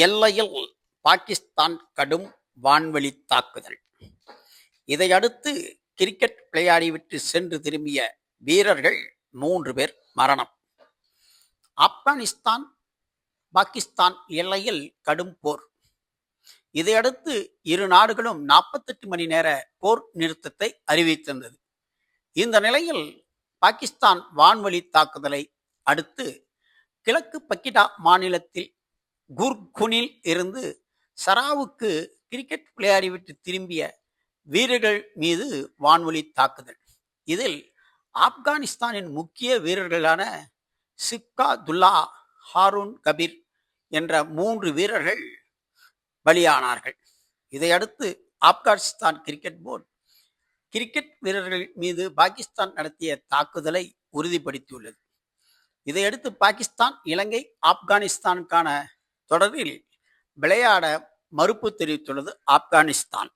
எல்லையில் பாகிஸ்தான் கடும் வான்வழி தாக்குதல். இதையடுத்து கிரிக்கெட் விளையாடிவிட்டு சென்று திரும்பிய வீரர்கள் 3 பேர் மரணம். ஆப்கானிஸ்தான் பாகிஸ்தான் எல்லையில் கடும் போர். இதையடுத்து இரு நாடுகளும் 48 மணி நேர போர் நிறுத்தத்தை அறிவித்திருந்தது. இந்த நிலையில் பாகிஸ்தான் வான்வழி தாக்குதலை அடுத்து கிழக்கு பக்கிடா மாநிலத்தில் குர்குனில் இருந்து சராவுக்கு கிரிக்கெட் விளையாடிவிட்டு திரும்பிய வீரர்கள் மீது வான்வழி தாக்குதல். இதில் ஆப்கானிஸ்தானின் முக்கிய வீரர்களான சிப்காதுல்லா, ஹாரூன் கபீர் என்ற 3 வீரர்கள் பலியானார்கள். இதையடுத்து ஆப்கானிஸ்தான் கிரிக்கெட் போர்டு கிரிக்கெட் வீரர்கள் மீது பாகிஸ்தான் நடத்திய தாக்குதலை உறுதிப்படுத்தியுள்ளது. இதையடுத்து பாகிஸ்தான் இலங்கை ஆப்கானிஸ்தானுக்கான தொடரில் விளையாட மறுப்பு தெரிவித்துள்ளது ஆப்கானிஸ்தான்.